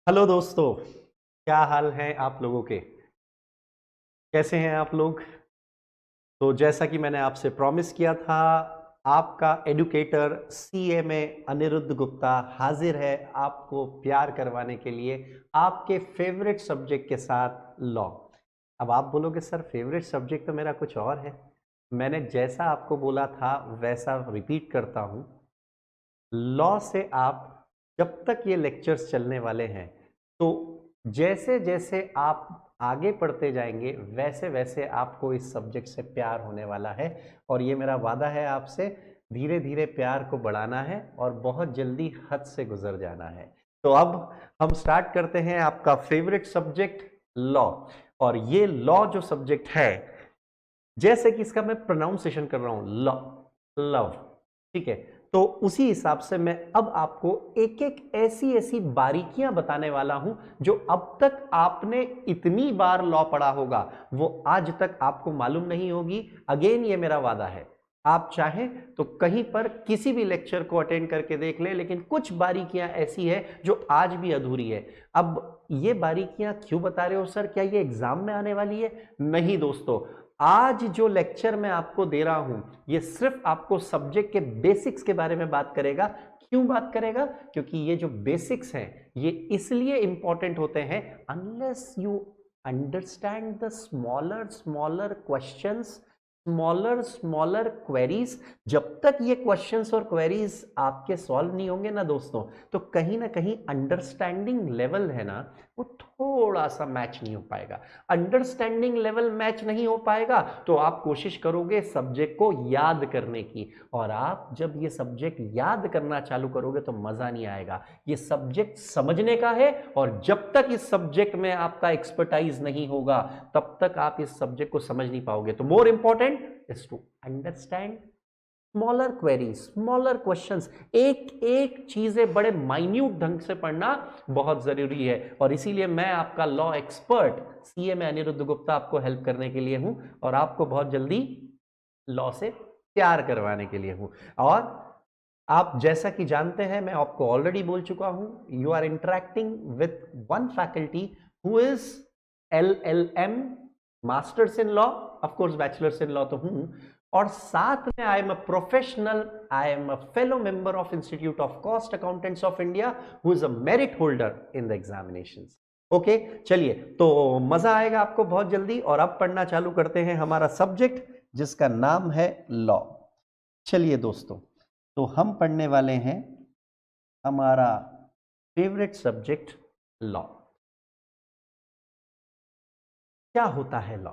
Hello दोस्तों, क्या हाल है आप लोगों के? कैसे हैं आप लोग? तो जैसा कि मैंने आपसे प्रॉमिस किया था, आपका एडुकेटर सीएमए अनिरुद्ध गुप्ता हाजिर है आपको प्यार करवाने के लिए आपके फेवरेट सब्जेक्ट के साथ लॉ। अब आप बोलोगे सर फेवरेट सब्जेक्ट तो मेरा कुछ और है। मैंने जैसा आपको बोला था वैसा रिपीट करता हूं। लॉ से आप जब तक ये लेक्चर्स चलने वाले हैं तो जैसे जैसे आप आगे पढ़ते जाएंगे वैसे वैसे आपको इस सब्जेक्ट से प्यार होने वाला है। और ये मेरा वादा है आपसे, धीरे धीरे प्यार को बढ़ाना है और बहुत जल्दी हद से गुजर जाना है। तो अब हम स्टार्ट करते हैं आपका फेवरेट सब्जेक्ट लॉ। और ये लॉ जो सब्जेक्ट है, जैसे कि इसका मैं प्रोनाउंसिएशन कर रहा हूं लव, लव, ठीक है। तो उसी हिसाब से मैं अब आपको एक एक ऐसी ऐसी बारीकियां बताने वाला हूं जो अब तक आपने इतनी बार लॉ पढ़ा होगा वो आज तक आपको मालूम नहीं होगी। अगेन ये मेरा वादा है, आप चाहें तो कहीं पर किसी भी लेक्चर को अटेंड करके देख ले, लेकिन कुछ बारीकियां ऐसी है जो आज भी अधूरी है। अब ये बारीकियां क्यों बता रहे हो सर, क्या ये एग्जाम में आने वाली है? नहीं दोस्तों, आज जो लेक्चर मैं आपको दे रहा हूं ये सिर्फ आपको सब्जेक्ट के बेसिक्स के बारे में बात करेगा। क्यों बात करेगा? क्योंकि ये जो बेसिक्स हैं ये इसलिए इंपॉर्टेंट होते हैं, unless you understand the smaller smaller questions, smaller smaller queries. जब तक ये क्वेश्चंस और क्वेरीज आपके सॉल्व नहीं होंगे ना दोस्तों, तो कहीं ना कहीं अंडरस्टैंडिंग लेवल है ना, वो थोड़ा सा मैच नहीं हो पाएगा। अंडरस्टैंडिंग लेवल मैच नहीं हो पाएगा तो आप कोशिश करोगे सब्जेक्ट को याद करने की, और आप जब ये सब्जेक्ट याद करना चालू करोगे तो मजा नहीं आएगा। ये सब्जेक्ट समझने का है, और जब तक इस सब्जेक्ट में आपका एक्सपर्टाइज नहीं होगा तब तक आप इस सब्जेक्ट को समझ नहीं पाओगे। तो more important is to understand smaller queries, smaller questions. एक एक चीजें बड़े माइन्यूट ढंग से पढ़ना बहुत जरूरी है, और इसीलिए मैं आपका law expert CMA Aniruddh Gupta आपको हेल्प करने के लिए हूं, और आपको बहुत जल्दी लॉ से प्यार करवाने के लिए हूं। और आप जैसा कि जानते हैं, मैं आपको ऑलरेडी बोल चुका हूं, you are interacting with one faculty who is LLM, masters in law, of course bachelors in law तो हूं, और साथ में I am a professional, I am a fellow member of Institute of Cost Accountants of India, who is a merit holder in the examinations. Okay, चलिए, तो मजा आएगा आपको बहुत जल्दी। और अब पढ़ना चालू करते हैं हमारा सब्जेक्ट जिसका नाम है लॉ। चलिए दोस्तों, तो हम पढ़ने वाले हैं हमारा फेवरेट सब्जेक्ट लॉ। क्या होता है लॉ?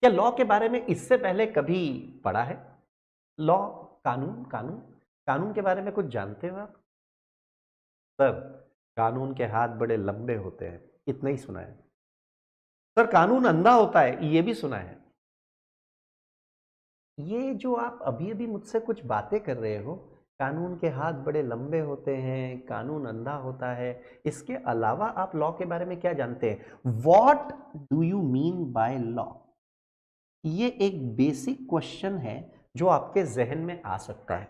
क्या लॉ के बारे में इससे पहले कभी पढ़ा है? लॉ, कानून, कानून, कानून के बारे में कुछ जानते हो आप? सर, कानून के हाथ बड़े लंबे होते हैं, इतना ही सुना है। सर, कानून अंधा होता है, ये भी सुना है। ये जो आप अभी अभी मुझसे कुछ बातें कर रहे हो, कानून के हाथ बड़े लंबे होते हैं, कानून अंधा होता है, इसके अलावा आप लॉ के बारे में क्या जानते हैं? What do you mean by law? ये एक बेसिक क्वेश्चन है जो आपके जहन में आ सकता है।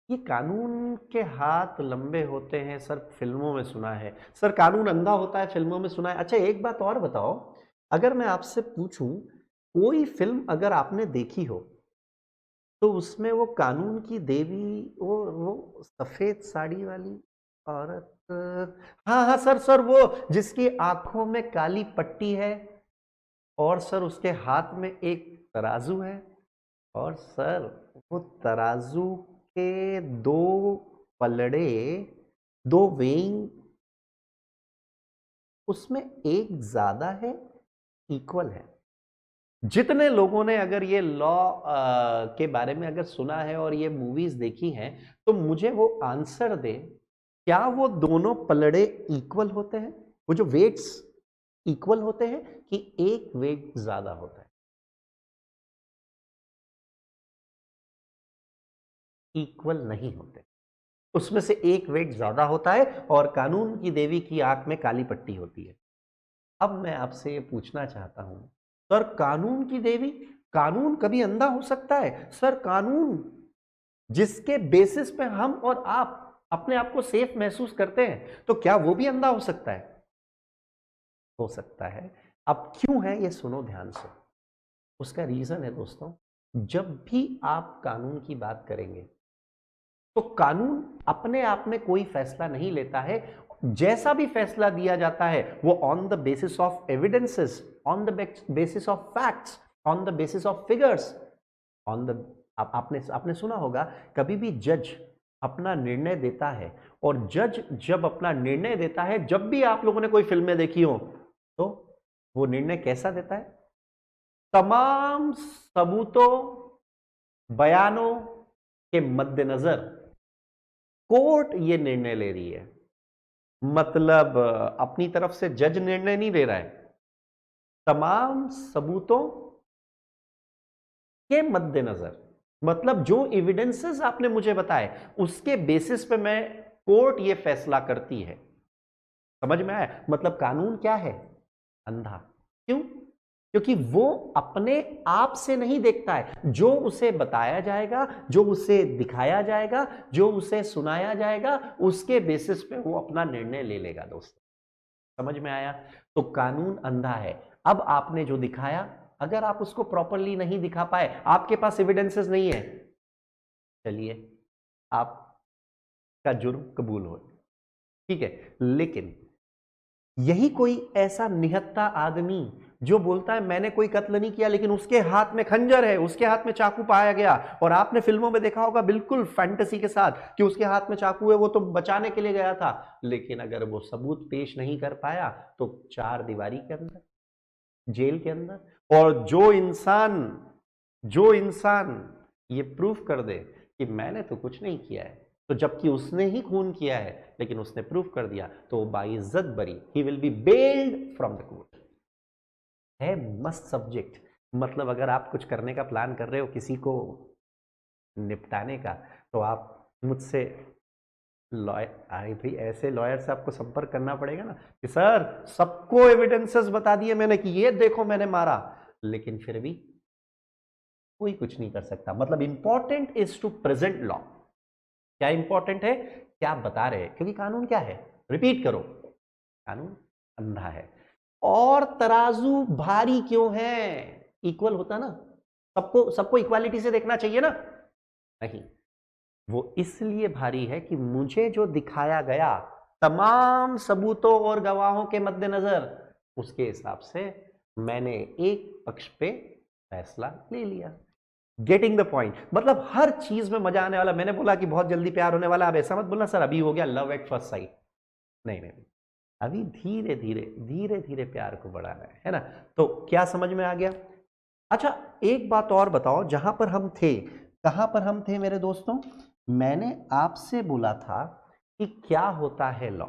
ये कानून के हाथ लंबे होते हैं, सर फिल्मों में सुना है। सर, कानून अंधा होता है, फिल्मों में सुना है। अच्छा, एक बात और बताओ, अगर मैं आपसे पूछूं, कोई फिल्म अगर आपने देखी हो तो उसमें वो कानून की देवी, वो सफेद साड़ी वाली औरत, हाँ हाँ सर, सर वो जिसकी आंखों में काली पट्टी है, और सर उसके हाथ में एक तराजू है, और सर वो तराजू के दो पलड़े, दो वेइंग, उसमें एक ज्यादा है, इक्वल है। जितने लोगों ने अगर ये लॉ के बारे में अगर सुना है और ये मूवीज देखी हैं, तो मुझे वो आंसर दे, क्या वो दोनों पलड़े इक्वल होते हैं? वो जो वेट्स इक्वल होते हैं कि एक वेट ज्यादा होता है? इक्वल नहीं होते, उसमें से एक वेट ज्यादा होता है, और कानून की देवी की आंख में काली पट्टी होती है। अब मैं आपसे ये पूछना चाहता हूं, सर कानून की देवी, कानून कभी अंधा हो सकता है? सर, कानून जिसके बेसिस पे हम और आप अपने आप को सेफ महसूस करते हैं, तो क्या वो भी अंधा हो सकता है? हो सकता है। अब क्यों है ये सुनो ध्यान से। उसका रीजन है दोस्तों, जब भी आप कानून की बात करेंगे तो कानून अपने आप में कोई फैसला नहीं लेता है। जैसा भी फैसला दिया जाता है वो on the basis of evidences, on the basis of facts, on the basis of figures, on the आपने सुना होगा कभी भी जज अपना निर्णय देता है, और जज जब अपना निर्णय देता है, जब भी आप लोगों ने कोई फिल्में देखी हो तो वो निर्णय कैसा देता है? तमाम सबूतों, बयानों के मद्देनजर कोर्ट ये निर्णय ले रही है। मतलब अपनी तरफ से जज निर्णय नहीं ले रहा है, तमाम सबूतों के मद्देनजर, मतलब जो एविडेंसेस आपने मुझे बताए उसके बेसिस पे मैं कोर्ट ये फैसला करती है। समझ में आया? मतलब कानून क्या है? अंधा। क्यों? क्योंकि वो अपने आप से नहीं देखता है, जो उसे बताया जाएगा, जो उसे दिखाया जाएगा, जो उसे सुनाया जाएगा, उसके बेसिस पे वो अपना निर्णय ले लेगा। दोस्तों समझ में आया? तो कानून अंधा है। अब आपने जो दिखाया, अगर आप उसको प्रॉपरली नहीं दिखा पाए, आपके पास एविडेंसेस नहीं है, चलिए आपका जुर्म कबूल हो, ठीक है। लेकिन यही कोई ऐसा निहत्था आदमी जो बोलता है मैंने कोई कत्ल नहीं किया, लेकिन उसके हाथ में खंजर है, उसके हाथ में चाकू पाया गया, और आपने फिल्मों में देखा होगा बिल्कुल फैंटेसी के साथ कि उसके हाथ में चाकू है, वो तो बचाने के लिए गया था, लेकिन अगर वो सबूत पेश नहीं कर पाया तो चार दीवारी के अंदर, जेल के अंदर। और जो इंसान ये प्रूफ कर दे कि मैंने तो कुछ नहीं किया है, तो जबकि उसने ही खून किया है लेकिन उसने प्रूफ कर दिया, तो बाइज्जत बरी, he will be bailed from the court. है मस्त सब्जेक्ट। मतलब अगर आप कुछ करने का प्लान कर रहे हो, किसी को निपटाने का, तो आप मुझसे लॉयर, आई भाई ऐसे लॉयर से आपको संपर्क करना पड़ेगा ना कि सर सबको एविडेंसेस बता दिए मैंने कि ये देखो मैंने मारा, लेकिन फिर भी कोई कुछ नहीं कर सकता। मतलब important is to present law. क्या इंपॉर्टेंट है? क्या आप बता रहे हैं? क्योंकि कानून क्या है? रिपीट करो, कानून अंधा है। और तराजू भारी क्यों है? इक्वल होता ना, सबको सबको इक्वालिटी से देखना चाहिए ना? नहीं, वो इसलिए भारी है कि मुझे जो दिखाया गया तमाम सबूतों और गवाहों के मद्देनजर, उसके हिसाब से मैंने एक पक्ष पे फैसला ले लिया। Getting the point? मतलब हर चीज में मजा आने वाला। मैंने बोला कि बहुत जल्दी प्यार होने वाला, अब ऐसा मत बोलना सर अभी हो गया लव एट फर्स्ट साइट। नहीं नहीं, अभी धीरे धीरे धीरे धीरे प्यार को बढ़ाना है ना? तो क्या समझ में आ गया? अच्छा एक बात और बताओ, जहां पर हम थे, कहां पर हम थे मेरे दोस्तों? मैंने आपसे बोला था कि क्या होता है लॉ,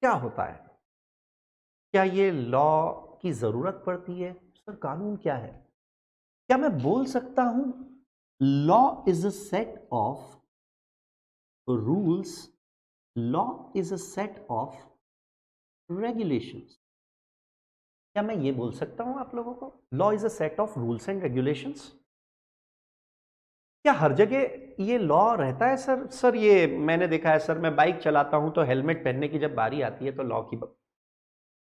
क्या होता है, क्या ये लॉ की जरूरत पड़ती है? सर कानून क्या है? क्या मैं बोल सकता हूं law is a set of rules, law is a set of regulations? क्या मैं ये बोल सकता हूं आप लोगों को law is a set of rules and regulations? क्या हर जगह ये लॉ रहता है? सर ये मैंने देखा है सर, मैं बाइक चलाता हूं तो हेलमेट पहनने की जब बारी आती है तो लॉ की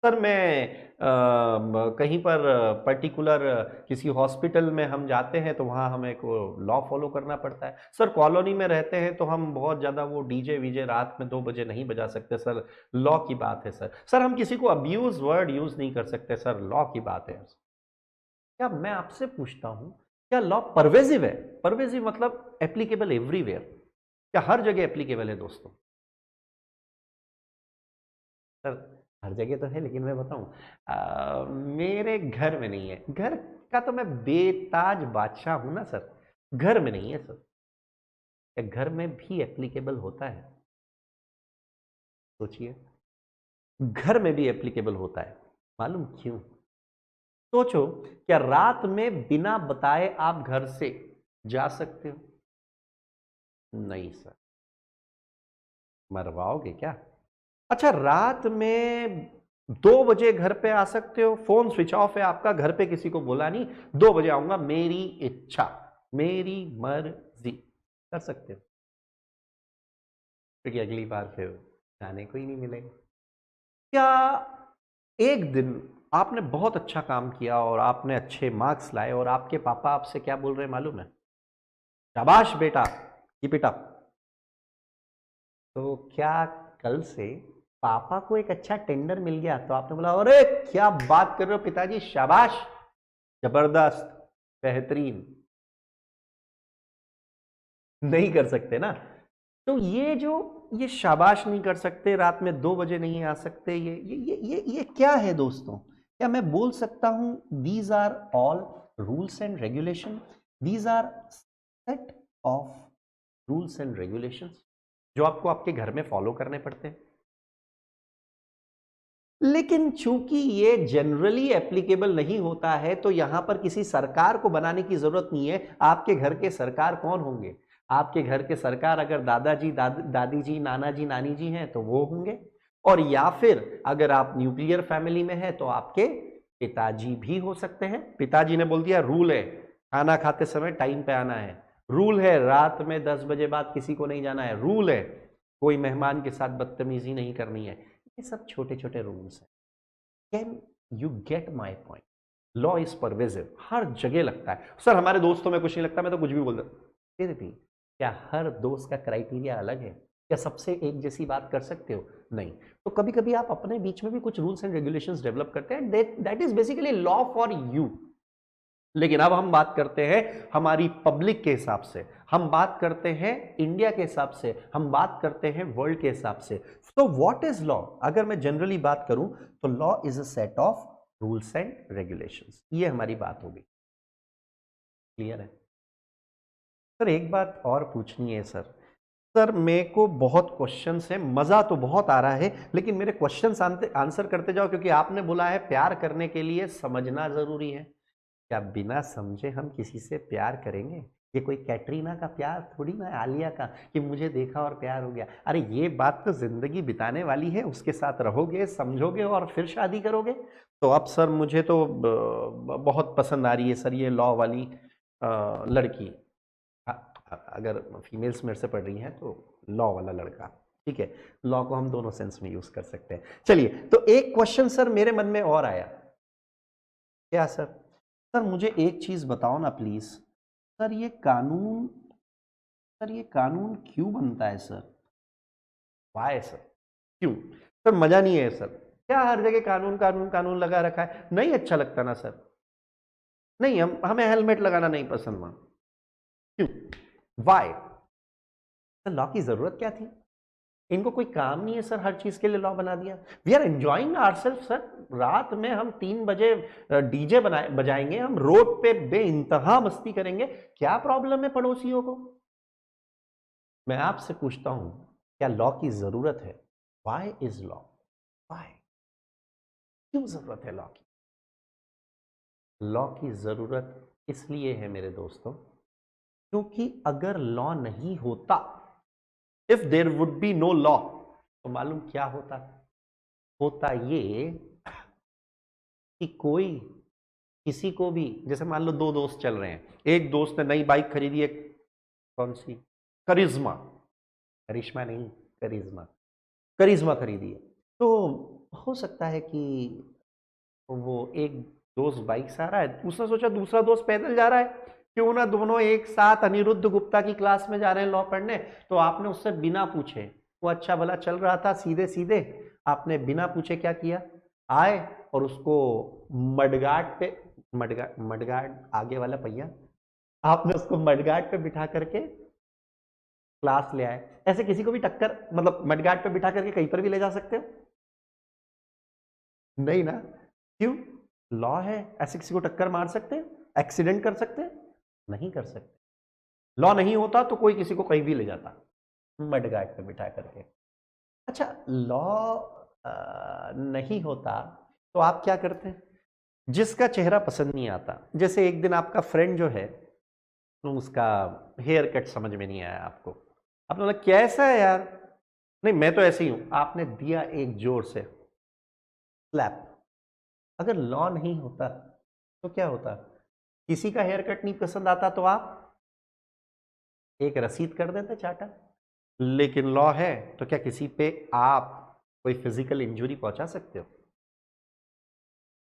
सर मैं कहीं पर पर्टिकुलर किसी हॉस्पिटल में हम जाते हैं तो वहाँ हमें को लॉ फॉलो करना पड़ता है। सर कॉलोनी में रहते हैं तो हम बहुत ज़्यादा वो डीजे वीजे रात में 2 बजे नहीं बजा सकते, सर लॉ की बात है। सर हम किसी को अब्यूज वर्ड यूज़ नहीं कर सकते, सर लॉ की बात है। क्या मैं आपसे पूछता हूँ, क्या लॉ परवेजिव है? परवेजिव मतलब एप्लीकेबल एवरीवेयर, क्या हर जगह एप्लीकेबल है दोस्तों? सर हर जगह तो है, लेकिन मैं बताऊं मेरे घर में नहीं है। घर का तो मैं बेताज बादशाह हूं ना सर, घर में नहीं है सर। क्या घर में भी एप्लीकेबल होता है? सोचिए, घर में भी एप्लीकेबल होता है। मालूम क्यों? सोचो, क्या रात में बिना बताए आप घर से जा सकते हो? नहीं सर। मरवाओगे क्या? अच्छा रात में 2 बजे घर पे आ सकते हो, फोन स्विच ऑफ है आपका, घर पे किसी को बोला नहीं, 2 बजे आऊंगा, मेरी इच्छा, मेरी मर्जी, कर सकते हो। क्योंकि अगली बार फिर जाने को ही नहीं मिलेगा। क्या एक दिन आपने बहुत अच्छा काम किया और आपने अच्छे मार्क्स लाए और आपके पापा आपसे क्या बोल रहे हैं मालूम है? शाबाश बेटा, कीप इट अप। तो क्या कल से पापा को एक अच्छा टेंडर मिल गया तो आपने बोला अरे क्या बात कर रहे हो पिताजी, शाबाश, जबरदस्त, बेहतरीन? नहीं कर सकते ना। तो ये शाबाश नहीं कर सकते, रात में 2 बजे नहीं आ सकते, ये क्या है दोस्तों? क्या मैं बोल सकता हूं these are all rules and regulation, these are set of rules and regulations जो आपको आपके घर में फॉलो करने पड़ते हैं? लेकिन चूंकि ये जनरली एप्लीकेबल नहीं होता है तो यहां पर किसी सरकार को बनाने की जरूरत नहीं है। आपके घर के सरकार कौन होंगे? आपके घर के सरकार अगर दादाजी दादी जी, नाना जी, नानी जी हैं तो वो होंगे, और या फिर अगर आप न्यूक्लियर फैमिली में हैं तो आपके पिताजी भी हो सकते हैं। पिताजी ने बोल दिया रूल है खाना खाते समय टाइम पे आना है, रूल है रात में 10 बजे बाद किसी को नहीं जाना है, रूल है कोई मेहमान के साथ बदतमीजी नहीं करनी है। ये सब छोटे छोटे रूल्स हैं। Can you get my point? Law is pervasive, हर जगह लगता है। सर हमारे दोस्तों में कुछ नहीं लगता, मैं तो कुछ भी बोल देता। फिर भी क्या हर दोस्त का क्राइटेरिया अलग है? क्या सबसे एक जैसी बात कर सकते हो? नहीं। तो कभी कभी आप अपने बीच में भी कुछ रूल्स एंड रेगुलेशंस डेवलप करते हैं, that is basically law for you. लेकिन अब हम बात करते हैं हमारी पब्लिक के हिसाब से, हम बात करते हैं इंडिया के हिसाब से, हम बात करते हैं वर्ल्ड के हिसाब से। तो व्हाट इज लॉ? अगर मैं जनरली बात करूं तो law is a set of rules and regulations. ये हमारी बात होगी। क्लियर है? सर एक बात और पूछनी है सर। सर मेरे को बहुत क्वेश्चंस है, मजा तो बहुत आ रहा है, लेकिन मेरे क्वेश्चंस आंसर करते जाओ, क्योंकि आपने बोला है प्यार करने के लिए समझना जरूरी है। क्या बिना समझे हम किसी से प्यार करेंगे? ये कोई कैटरीना का प्यार थोड़ी ना, आलिया का, कि मुझे देखा और प्यार हो गया। अरे ये बात तो जिंदगी बिताने वाली है, उसके साथ रहोगे, समझोगे और फिर शादी करोगे। तो अब सर मुझे तो बहुत पसंद आ रही है सर ये लॉ वाली लड़की। अगर फीमेल्स मेरे से पढ़ रही हैं तो लॉ वाला लड़का, ठीक है। लॉ को हम दोनों सेंस में यूज कर सकते हैं। चलिए, तो एक क्वेश्चन सर मेरे मन में और आया। क्या सर? सर मुझे एक चीज बताओ ना प्लीज। सर ये कानून, सर ये कानून क्यों बनता है सर? Why sir? क्यों? सर मजा नहीं है सर? क्या हर जगह कानून कानून कानून लगा रखा है, नहीं अच्छा लगता ना सर? नहीं, हमें हेलमेट लगाना नहीं पसंद ना। क्यों? वाई? सर लॉ की जरूरत क्या थी? इनको कोई काम नहीं है सर, हर चीज के लिए लॉ बना दिया। We are enjoying ourselves sir. रात में हम 3 बजे डीजे बजाएंगे, हम रोड पे बेइंतहा मस्ती करेंगे, क्या प्रॉब्लम है पड़ोसियों को? मैं आपसे पूछता हूं, क्या लॉ की जरूरत है? Why is law? वाई? क्यों जरूरत है लॉ की? लॉ की जरूरत इसलिए है मेरे दोस्तों, क्योंकि अगर लॉ नहीं होता, if there would be no law, तो मालूम क्या होता? होता ये कि कोई किसी को भी, जैसे मान लो दो दोस्त चल रहे हैं, एक दोस्त ने नई बाइक खरीदी है, कौन सी? करिश्मा। करिश्मा नहीं, करिश्मा। करिश्मा खरीदी है। तो हो सकता है कि वो एक दोस्त बाइक से आ रहा है, उसने सोचा दूसरा दोस्त पैदल जा रहा है, क्यों ना दोनों एक साथ अनिरुद्ध गुप्ता की क्लास में जा रहे हैं लॉ पढ़ने। तो आपने उससे बिना पूछे, वो अच्छा भला चल रहा था सीधे सीधे, आपने बिना पूछे क्या किया? आए और उसको मडगार्ड पे, मडगार्ड आगे वाला पहिया, आपने उसको मडगार्ड पे बिठा करके क्लास ले आए। ऐसे किसी को भी टक्कर, मतलब मडगार्ड पे बिठा करके कहीं पर भी ले जा सकते हो? नहीं ना। क्यों? लॉ है, ऐसे किसी को टक्कर मार सकते हैं, एक्सीडेंट कर सकते हैं? नहीं कर सकते। लॉ नहीं होता तो कोई किसी को कहीं भी ले जाता मडगार्ड पे बिठा करके। अच्छा, लॉ नहीं होता तो आप क्या करते हैं? जिसका चेहरा पसंद नहीं आता, जैसे एक दिन आपका फ्रेंड जो है, तो उसका हेयर कट समझ में नहीं आया आपको, आपने बोला कैसा है यार, नहीं मैं तो ऐसे ही हूं, आपने दिया एक जोर से स्लैप। अगर लॉ नहीं होता तो क्या होता? किसी का हेयर कट नहीं पसंद आता तो आप एक रसीद कर देते चाटा, लेकिन लॉ है तो क्या किसी पे आप कोई फिजिकल इंजुरी पहुंचा सकते हो?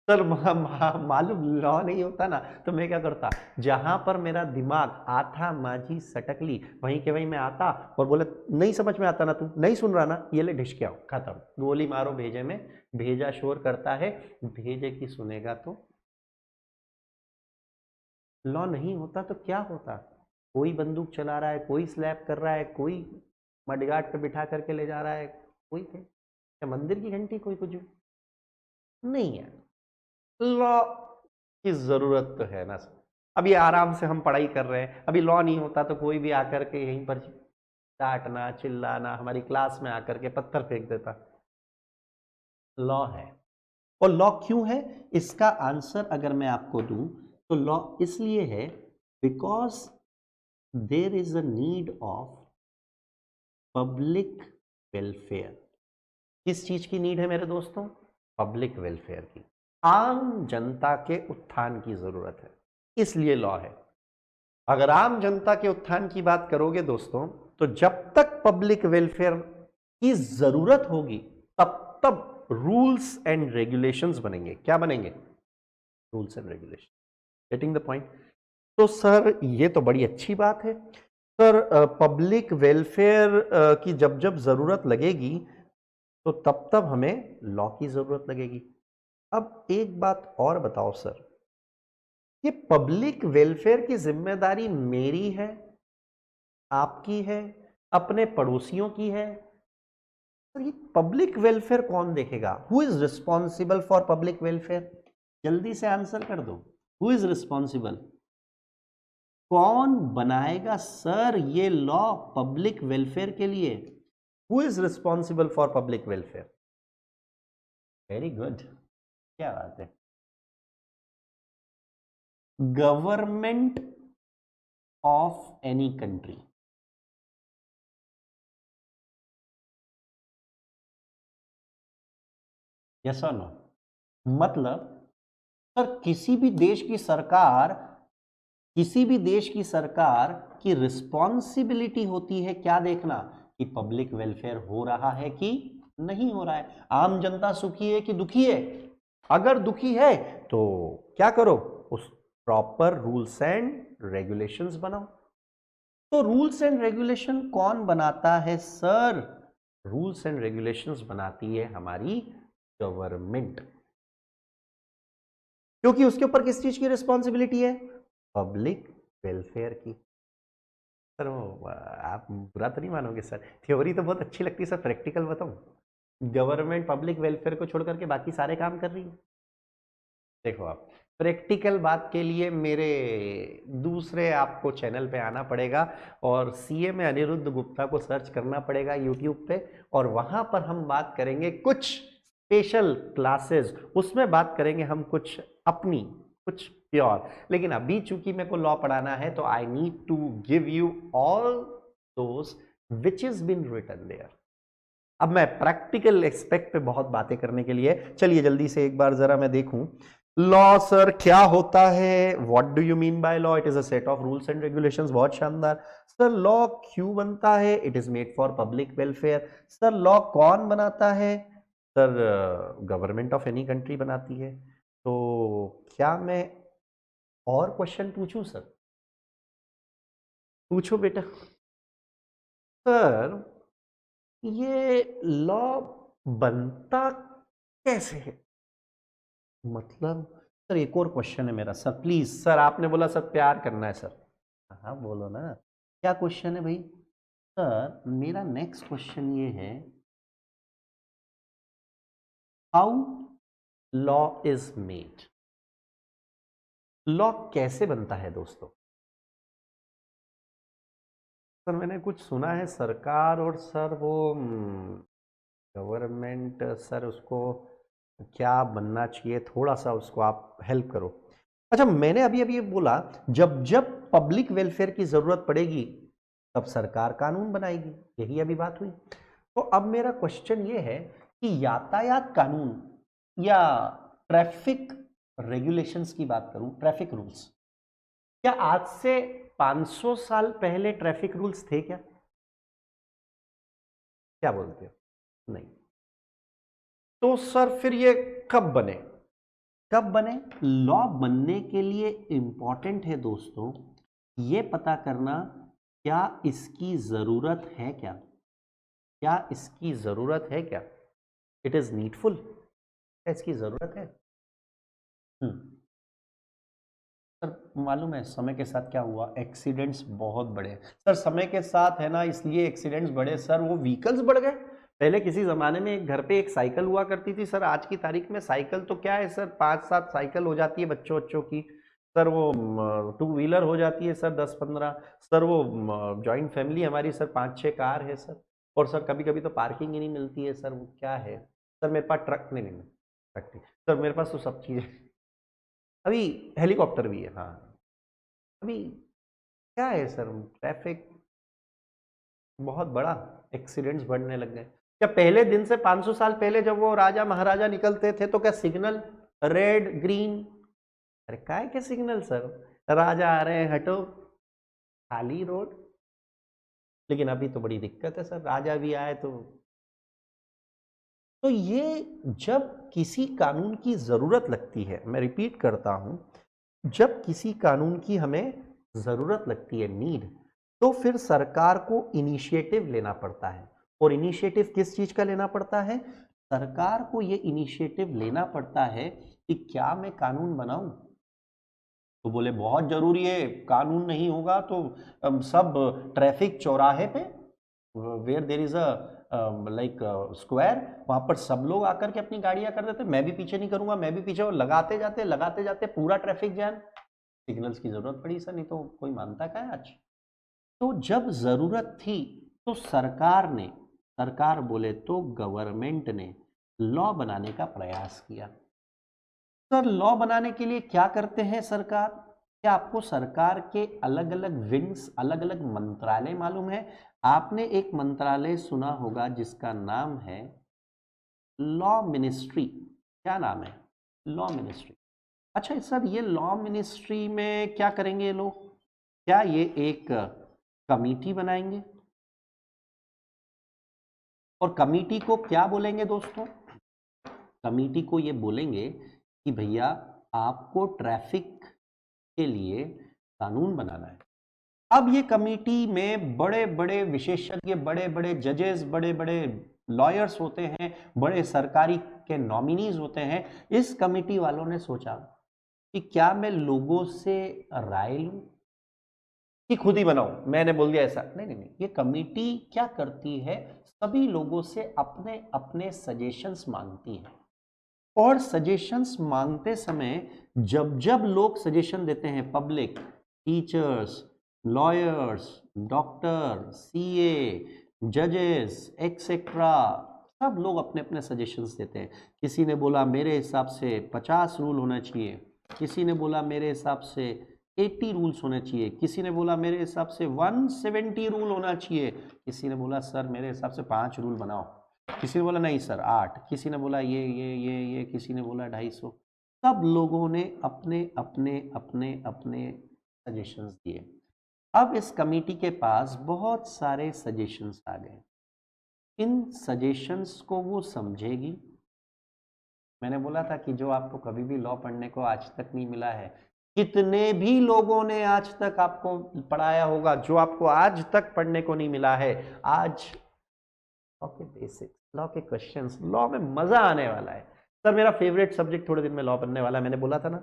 सर मालूम लॉ नहीं होता ना तो मैं क्या करता, जहां पर मेरा दिमाग आथा माझी सटकली वहीं के वहीं मैं आता और बोले नहीं समझ में आता ना, तू नहीं सुन रहा ना, ये ले ढिसके आओ, खत्म, गोली मारो भेजे में। भेजा शोर करता है, भेजे की सुनेगा तो। लॉ नहीं होता तो क्या होता? कोई बंदूक चला रहा है, कोई स्लैप कर रहा है, कोई मडगाट पे बिठा करके ले जा रहा है, कोई थे क्या मंदिर की घंटी, कोई कुछ नहीं है। लॉ की जरूरत तो है ना सर। अभी आराम से हम पढ़ाई कर रहे हैं, अभी लॉ नहीं होता तो कोई भी आकर के यहीं पर डांटना चिल्लाना, हमारी क्लास में आकर के पत्थर फेंक देता। लॉ है। और लॉ क्यों है, इसका आंसर अगर मैं आपको दूं तो लॉ इसलिए है because there is a need of public welfare. किस चीज की नीड है मेरे दोस्तों? पब्लिक वेलफेयर की, आम जनता के उत्थान की जरूरत है, इसलिए लॉ है। अगर आम जनता के उत्थान की बात करोगे दोस्तों, तो जब तक पब्लिक वेलफेयर की जरूरत होगी तब तब रूल्स एंड रेगुलेशंस बनेंगे। क्या बनेंगे? Rules and regulation. Getting the point? तो सर ये तो बड़ी अच्छी बात है सर, पब्लिक वेलफेयर की जब जब जरूरत लगेगी तो तब तब हमें लॉ की जरूरत लगेगी। अब एक बात और बताओ सर, ये पब्लिक वेलफेयर की जिम्मेदारी मेरी है, आपकी है, अपने पड़ोसियों की है? सर ये पब्लिक वेलफेयर कौन देखेगा? Who is responsible for public welfare? जल्दी से आंसर कर दो, हु इज रिस्पॉन्सिबल? कौन बनाएगा सर ये लॉ पब्लिक वेलफेयर के लिए? Who is responsible for public welfare? Very good, क्या बात है। Government of any country. Yes और नो? मतलब सर किसी भी देश की सरकार की रिस्पॉन्सिबिलिटी होती है क्या देखना, कि पब्लिक वेलफेयर हो रहा है कि नहीं हो रहा है, आम जनता सुखी है कि दुखी है। अगर दुखी है तो क्या करो, उस प्रॉपर रूल्स एंड रेगुलेशंस बनाओ। तो रूल्स एंड रेगुलेशन कौन बनाता है सर? रूल्स एंड रेगुलेशंस बनाती है हमारी गवर्नमेंट, क्योंकि उसके ऊपर किस चीज की रिस्पॉन्सिबिलिटी है? पब्लिक वेलफेयर की। सर वो आप बुरा तो नहीं मानोगे सर, थ्योरी तो बहुत अच्छी लगती है सर, प्रैक्टिकल बताऊं? गवर्नमेंट पब्लिक वेलफेयर को छोड़ करके बाकी सारे काम कर रही है। देखो आप, प्रैक्टिकल बात के लिए मेरे दूसरे आपको चैनल पे आना पड़ेगा और सीए में अनिरुद्ध गुप्ता को सर्च करना पड़ेगा यूट्यूब पे, और वहां पर हम बात करेंगे कुछ स्पेशल क्लासेस, उसमें बात करेंगे हम कुछ अपनी, कुछ प्योर। लेकिन अभी चूंकि मेरे को लॉ पढ़ाना है तो I need to give you all those which is been written there. अब मैं प्रैक्टिकल एस्पेक्ट पे बहुत बातें करने के लिए, चलिए जल्दी से एक बार जरा मैं देखूं। लॉ सर क्या होता है? What do you mean by law? It is a set of rules and regulations. बहुत शानदार सर। लॉ क्यों बनता है? It is made for public welfare. Sir law कौन बनाता है? Sir government of any country बनाती है। तो क्या मैं और क्वेश्चन पूछूं सर? पूछो बेटा। सर ये लॉ बनता कैसे है? मतलब सर एक और क्वेश्चन है मेरा सर, प्लीज सर, आपने बोला सर प्यार करना है सर। हाँ बोलो ना, क्या क्वेश्चन है भाई? सर मेरा नेक्स्ट क्वेश्चन ये है, how law is made? Law कैसे बनता है दोस्तों? सर मैंने कुछ सुना है सरकार और सर वो गवर्नमेंट, सर उसको क्या बनना चाहिए, थोड़ा सा उसको आप हेल्प करो। अच्छा मैंने अभी अभी ये बोला, जब जब पब्लिक वेलफेयर की जरूरत पड़ेगी तब सरकार कानून बनाएगी, यही अभी बात हुई। तो अब मेरा क्वेश्चन ये है कि यातायात कानून या ट्रैफिक रेगुलेशंस की बात करूं, ट्रैफिक रूल्स, क्या आज से 500 साल पहले ट्रैफिक रूल्स थे क्या? क्या बोलते हो? नहीं। तो सर फिर ये कब बने? कब बने? लॉ बनने के लिए इंपॉर्टेंट है दोस्तों ये पता करना क्या इसकी जरूरत है क्या? क्या इसकी जरूरत है क्या? It is needful? क्या इसकी जरूरत है? सर मालूम है समय के साथ क्या हुआ? एक्सीडेंट्स बहुत बढ़े सर, समय के साथ है ना, इसलिए एक्सीडेंट्स बढ़े सर, वो व्हीकल्स बढ़ गए। पहले किसी जमाने में एक घर पे एक साइकिल हुआ करती थी सर, आज की तारीख में साइकिल तो क्या है सर, 5-7 साइकिल हो जाती है बच्चों बच्चों की सर, वो 2 व्हीलर हो जाती है सर 10-15 सर, वो जॉइंट फैमिली हमारी सर 5-6 कार है सर, और सर कभी कभी तो पार्किंग ही नहीं मिलती है सर, वो क्या है सर, मेरे पास ट्रक नहीं, नहीं ट्रक नहीं सर, मेरे पास तो सब चीज़ें, अभी हेलीकॉप्टर भी है हाँ, अभी क्या है सर, ट्रैफिक बहुत बड़ा, एक्सीडेंट्स बढ़ने लग गए। क्या पहले दिन से 500 साल पहले जब वो राजा महाराजा निकलते थे तो क्या सिग्नल रेड ग्रीन, अरे काय के सिग्नल सर, राजा आ रहे हैं हटो, खाली रोड, लेकिन अभी तो बड़ी दिक्कत है सर, राजा भी आए तो ये जब किसी कानून की जरूरत लगती है, मैं रिपीट करता हूं, जब किसी कानून की हमें जरूरत लगती है, नीड, तो फिर सरकार को इनिशिएटिव लेना पड़ता है। और इनिशिएटिव किस चीज का लेना पड़ता है? सरकार को यह इनिशिएटिव लेना पड़ता है कि क्या मैं कानून बनाऊं? तो बोले बहुत जरूरी है, कानून नहीं होगा तो सब ट्रैफिक चौराहे पे, where there is a like square, वहां पर सब लोग आकर के अपनी गाड़ियां कर देते, मैं भी पीछे नहीं करूंगा, मैं भी पीछे, और लगाते जाते पूरा ट्रैफिक जैम। सिग्नल्स की जरूरत पड़ी सर, नहीं तो कोई मानता क्या है आज? तो जब जरूरत थी तो सरकार बोले तो गवर्नमेंट ने लॉ बनाने का प्रयास किया। सर लॉ बनाने के लिए क्या करते हैं सरकार? क्या आपको सरकार के अलग अलग विंग्स, अलग अलग मंत्रालय मालूम है? आपने एक मंत्रालय सुना होगा जिसका नाम है लॉ मिनिस्ट्री। क्या नाम है? Law ministry. अच्छा सर ये लॉ मिनिस्ट्री में क्या करेंगे ये लोग? क्या ये एक कमिटी बनाएंगे? और कमिटी को क्या बोलेंगे दोस्तों? कमिटी को ये बोलेंगे कि भैया आपको ट्रैफिक के लिए कानून बनाना है। अब ये कमेटी में बड़े बड़े विशेषज्ञ, बड़े बड़े जजेस, बड़े बड़े लॉयर्स होते हैं, बड़े सरकारी के नॉमिनीज होते हैं। इस कमेटी वालों ने सोचा कि क्या मैं लोगों से राय लूं कि खुद ही बनाऊं, मैंने बोल दिया ऐसा, नहीं नहीं नहीं, ये कमेटी क्या करती है, सभी लोगों से अपने अपने सजेशंस मांगती है। और सजेशंस मांगते समय जब जब लोग सजेशन देते हैं, public, teachers, lawyers, doctor, CA, जजेस एक्सेट्रा, सब लोग अपने अपने सजेशंस देते हैं। किसी ने बोला मेरे हिसाब से 50 रूल होना चाहिए, किसी ने बोला मेरे हिसाब से 80 रूल्स होने चाहिए, किसी ने बोला मेरे हिसाब से 170 रूल होना चाहिए, किसी ने बोला सर मेरे हिसाब से 5 रूल बनाओ, किसी ने बोला नहीं सर 8, किसी ने बोला ये, किसी ने बोला 250। सब लोगों ने अपने अपने अपने अपने सजेशंस दिए। अब इस कमेटी के पास बहुत सारे सजेशंस आ गए। इन सजेशंस को वो समझेगी। मैंने बोला था कि जो आपको कभी भी लॉ पढ़ने को आज तक नहीं मिला है, कितने भी लोगों ने आज तक आपको पढ़ाया होगा, जो आपको आज तक पढ़ने को नहीं मिला है, आज लॉ के बेसिक्स, लॉ के क्वेश्चंस, लॉ में मजा आने वाला है सर। मेरा फेवरेट सब्जेक्ट थोड़े दिन में लॉ बनने वाला है, मैंने बोला था ना।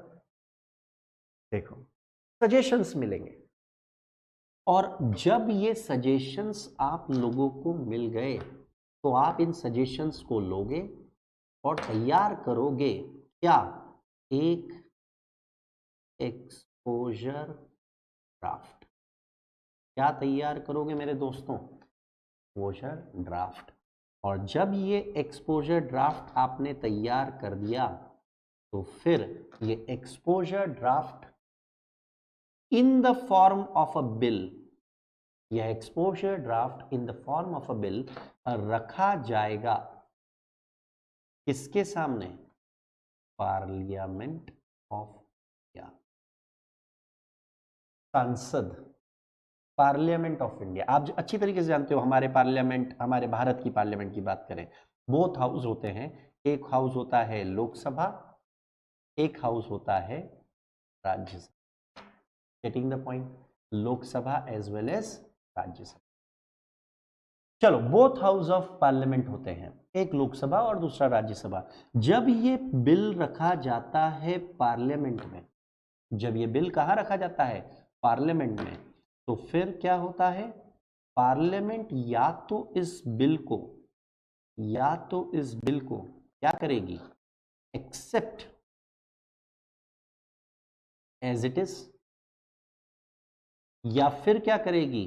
देखो सजेशंस मिलेंगे, और जब ये सजेशंस आप लोगों को मिल गए तो आप इन सजेशंस को लोगे और तैयार करोगे क्या? एक एक्सपोजर ड्राफ्ट। क्या तैयार करोगे मेरे दोस्तों? Exposure draft. और जब ये एक्सपोजर ड्राफ्ट आपने तैयार कर दिया तो फिर ये exposure draft in the form of a bill, यह exposure draft in the form of a bill रखा जाएगा किसके सामने? पार्लियामेंट ऑफ इंडिया, संसद, पार्लियामेंट ऑफ इंडिया, आप अच्छी तरीके से जानते हो, हमारे पार्लियामेंट, हमारे भारत की पार्लियामेंट की बात करें, बोथ हाउस होते हैं। एक हाउस होता है लोकसभा, एक हाउस होता है Rajya Sabha. Getting the point? Lok Sabha as well as Rajya Sabha. चलो, बोथ हाउस ऑफ पार्लियामेंट होते हैं, एक लोकसभा और दूसरा राज्यसभा। जब ये बिल रखा जाता है पार्लियामेंट में, जब ये बिल कहाँ रखा जाता है? पार्लियामेंट में। तो फिर क्या होता है? पार्लियामेंट या तो इस बिल को क्या करेगी? एक्सेप्ट एज इट इज, या फिर क्या करेगी?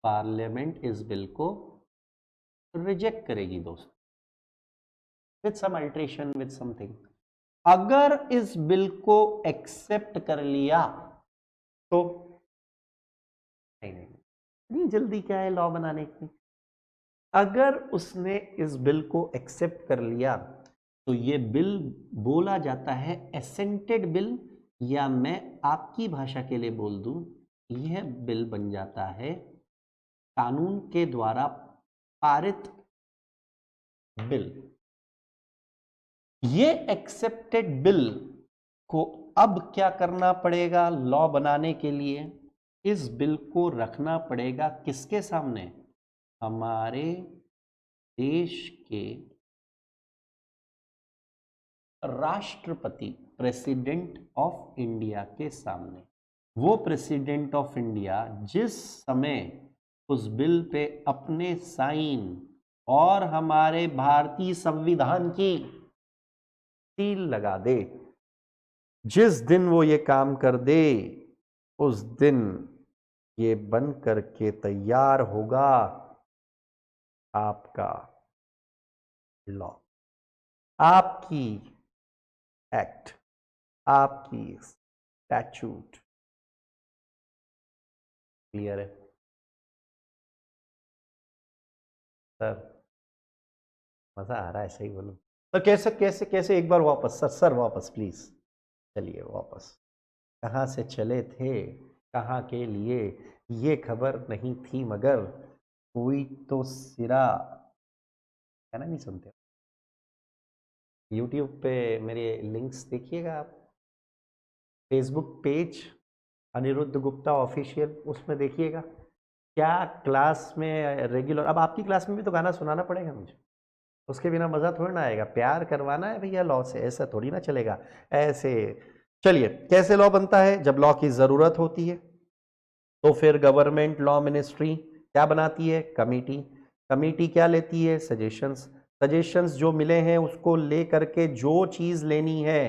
पार्लियामेंट इस बिल को रिजेक्ट करेगी दोस्त, with some alteration, with something. अगर इस बिल को एक्सेप्ट कर लिया तो नहीं, जल्दी क्या है लॉ बनाने की। अगर उसने इस बिल को एक्सेप्ट कर लिया तो ये बिल बोला जाता है एसेंटेड बिल, या मैं आपकी भाषा के लिए बोल दूं, यह बिल बन जाता है कानून के द्वारा पारित बिल। ये एक्सेप्टेड बिल को अब क्या करना पड़ेगा? लॉ बनाने के लिए इस बिल को रखना पड़ेगा किसके सामने? हमारे देश के राष्ट्रपति, प्रेसिडेंट ऑफ इंडिया के सामने। वो प्रेसिडेंट ऑफ इंडिया जिस समय उस बिल पे अपने साइन और हमारे भारतीय संविधान की सील लगा दे, जिस दिन वो ये काम कर दे, उस दिन ये बन करके तैयार होगा आपका लॉ, आपकी एक्ट, आपकी स्टैट्यूट। क्लियर है सर? मजा आ रहा है, सही बोलूं तो? कैसे कैसे कैसे, एक बार वापस सर वापस प्लीज। चलिए वापस, कहाँ से चले थे, कहाँ के लिए, ये खबर नहीं थी मगर कोई तो सिरा, है ना? नहीं सुनते? यूट्यूब पे मेरे लिंक्स देखिएगा आप, Facebook page Aniruddh Gupta official, उसमें देखिएगा क्या क्लास में रेगुलर। अब आपकी क्लास में भी तो गाना सुनाना पड़ेगा मुझे, उसके बिना मज़ा थोड़ी ना आएगा। प्यार करवाना है भैया लॉ से, ऐसा थोड़ी ना चलेगा ऐसे। चलिए, कैसे लॉ बनता है? जब लॉ की ज़रूरत होती है तो फिर गवर्नमेंट लॉ मिनिस्ट्री क्या बनाती है? कमेटी। कमेटी क्या लेती है? सजेशंस। सजेशंस जो मिले हैं उसको ले करके जो चीज़ लेनी है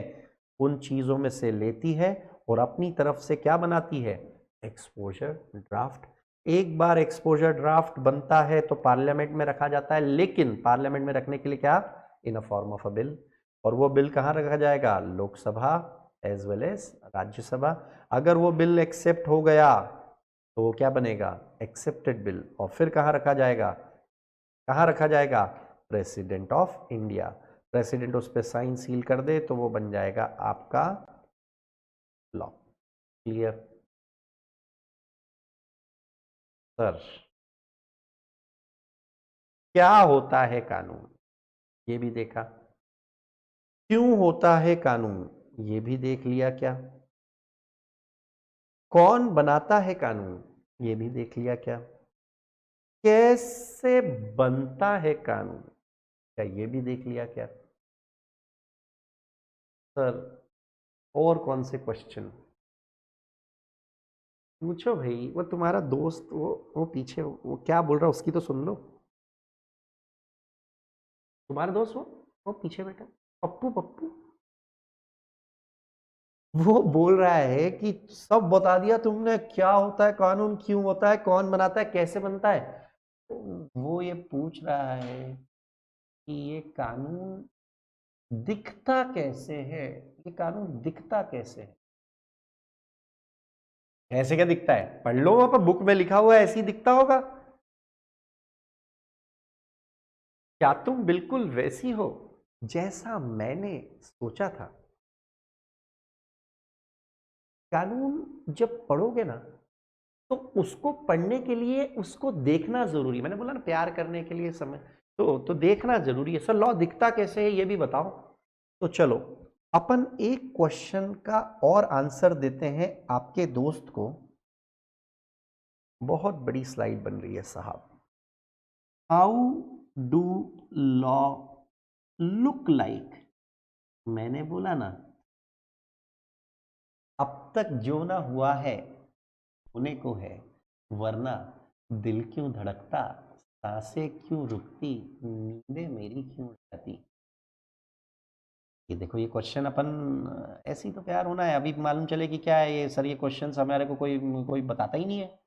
उन चीज़ों में से लेती है और अपनी तरफ से क्या बनाती है? Exposure draft. एक बार एक्सपोजर ड्राफ्ट बनता है तो पार्लियामेंट में रखा जाता है, लेकिन पार्लियामेंट में रखने के लिए क्या? In a form of a bill. और वो बिल कहाँ रखा जाएगा? Lok Sabha as well as Rajya Sabha. अगर वो बिल एक्सेप्ट हो गया तो वो क्या बनेगा? Accepted bill. और फिर कहाँ रखा जाएगा? कहाँ रखा जाएगा? President of India. प्रेसिडेंट उस पर साइन सील कर दे तो वो बन जाएगा आपका लॉ। Clear sir? क्या होता है कानून, ये भी देखा। क्यों होता है कानून, ये भी देख लिया। क्या कौन बनाता है कानून, ये भी देख लिया। क्या कैसे बनता है कानून, क्या ये भी देख लिया। क्या सर और कौन से क्वेश्चन? पूछो भाई, वो तुम्हारा दोस्त, वो पीछे वो क्या बोल रहा है उसकी तो सुन लो। तुम्हारा दोस्त वो पीछे बैठा, पप्पू पप्पू, वो बोल रहा है कि सब बता दिया तुमने, क्या होता है कानून, क्यों होता है, कौन बनाता है, कैसे बनता है। तो वो ये पूछ रहा है कि ये कानून दिखता कैसे है, ये कानून दिखता कैसे है। ऐसे क्या दिखता है? पढ़ लो, वहां पर बुक में लिखा हुआ है, ऐसे ही दिखता होगा। क्या तुम बिल्कुल वैसी हो जैसा मैंने सोचा था? कानून जब पढ़ोगे ना तो उसको पढ़ने के लिए उसको देखना जरूरी है। मैंने बोला ना प्यार करने के लिए समय, तो देखना जरूरी है। सर लॉ दिखता कैसे है ये भी बताओ। तो चलो अपन एक क्वेश्चन का और आंसर देते हैं आपके दोस्त को। बहुत बड़ी स्लाइड बन रही है साहब। How do law look like? मैंने बोला ना अब तक जो ना हुआ है होने को है, वरना दिल क्यों धड़कता, सांसें क्यों रुकती, नींदें मेरी क्यों आती। ये देखो ये क्वेश्चन अपन ऐसे ही तो प्यार होना है। अभी मालूम चले कि क्या है ये सर, ये क्वेश्चन हमारे को कोई बताता ही नहीं है।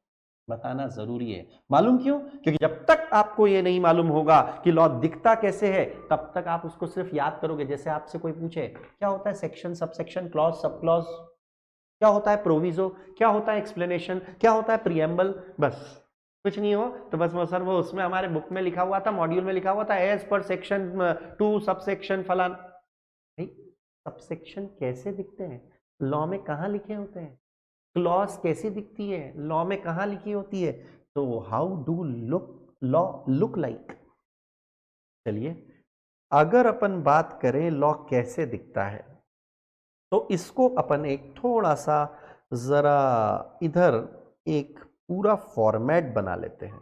बताना जरूरी है। मालूम क्यों? क्योंकि जब तक आपको ये नहीं मालूम होगा कि लॉ दिखता कैसे है, तब तक आप उसको सिर्फ याद करोगे। जैसे आपसे कोई पूछे क्या होता है section, subsection, clause, sub clause, क्या होता है प्रोविजो, क्या होता है एक्सप्लेनेशन, क्या होता है प्रीएम्बल, बस कुछ नहीं हो तो बस वो सर वो उसमें हमारे बुक में लिखा हुआ था, मॉड्यूल में लिखा हुआ था एज पर सेक्शन 2 सबसेक्शन फलान। भाई सबसेक्शन कैसे दिखते हैं? लॉ में कहाँ लिखे होते हैं? क्लॉज कैसी दिखती है? लॉ में कहाँ लिखी होती है? तो how do law look like? चलिए अगर अपन बात करें लॉ कैसे दिखता है, तो इसको अपन एक थोड़ा सा जरा इधर एक पूरा फॉर्मेट बना लेते हैं।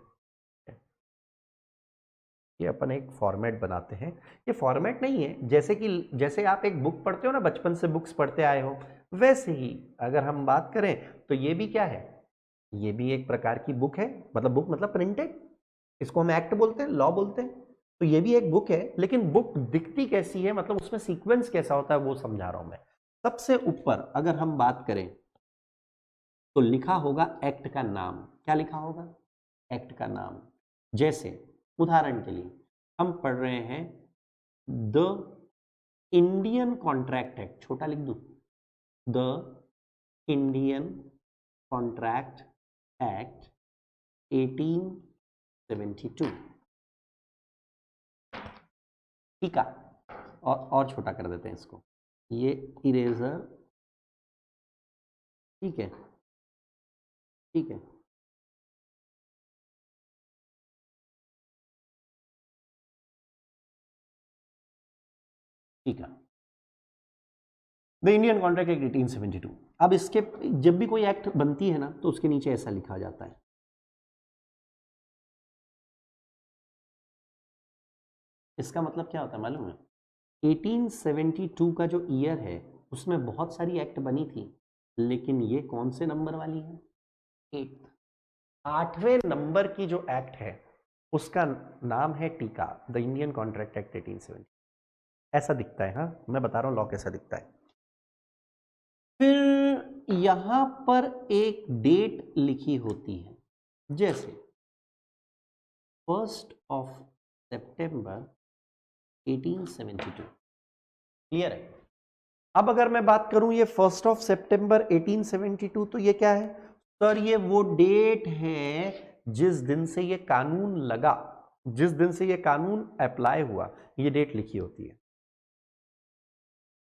ये अपन एक फॉर्मेट बनाते हैं। ये फॉर्मेट नहीं है जैसे आप एक बुक पढ़ते हो ना, बचपन से बुक्स पढ़ते आए हो, वैसे ही अगर हम बात करें तो ये भी क्या है, ये भी एक प्रकार की बुक है। मतलब बुक मतलब प्रिंटेड, इसको हम एक्ट बोलते हैं, लॉ बोलते हैं। तो ये भी एक बुक है, लेकिन बुक दिखती कैसी है, मतलब उसमें सीक्वेंस कैसा होता है वो समझा रहा हूं मैं। सबसे ऊपर अगर हम बात करें तो लिखा होगा एक्ट का नाम। क्या लिखा होगा? एक्ट का नाम। जैसे उदाहरण के लिए हम पढ़ रहे हैं द इंडियन कॉन्ट्रैक्ट एक्ट, छोटा लिख दूं, द इंडियन कॉन्ट्रैक्ट एक्ट 1872। ठीक है, और छोटा कर देते हैं इसको, ये इरेजर, ठीक है, ठीक है, ठीक है। The Indian contract act 1872। अब इसके जब भी कोई एक्ट बनती है ना तो उसके नीचे ऐसा लिखा जाता है। इसका मतलब क्या होता है मालूम है? 1872 का जो ईयर है उसमें बहुत सारी एक्ट बनी थी, लेकिन ये कौन से नंबर वाली है? 8th, 8वें नंबर की जो एक्ट है उसका नाम है टीका, द इंडियन कॉन्ट्रैक्ट एक्ट 1870। ऐसा दिखता है। हाँ मैं बता रहा हूं लॉ कैसा दिखता है। फिर यहां पर एक डेट लिखी होती है, जैसे 1 सितंबर 1872। क्लियर है? अब अगर मैं बात करूं ये 1 सितंबर 1872, तो ये क्या है सर? ये वो डेट है जिस दिन से ये कानून लगा, जिस दिन से ये कानून अप्लाई हुआ, ये डेट लिखी होती है।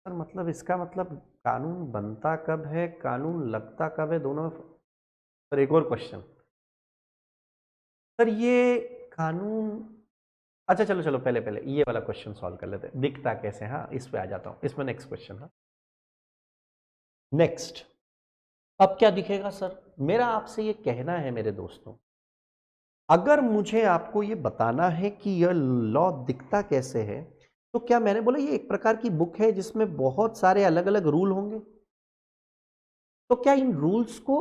सर मतलब इसका मतलब कानून बनता कब है, कानून लगता कब है, दोनों। सर एक और क्वेश्चन, सर ये कानून, अच्छा चलो चलो पहले पहले ये वाला क्वेश्चन सॉल्व कर लेते हैं, दिखता कैसे। हाँ इस पे आ जाता हूं, इसमें नेक्स्ट क्वेश्चन। हाँ नेक्स्ट, अब क्या दिखेगा सर? मेरा आपसे ये कहना है मेरे दोस्तों, अगर मुझे आपको ये बताना है कि यह लॉ दिखता कैसे है, तो क्या मैंने बोला ये एक प्रकार की बुक है जिसमें बहुत सारे अलग अलग रूल होंगे, तो क्या इन रूल्स को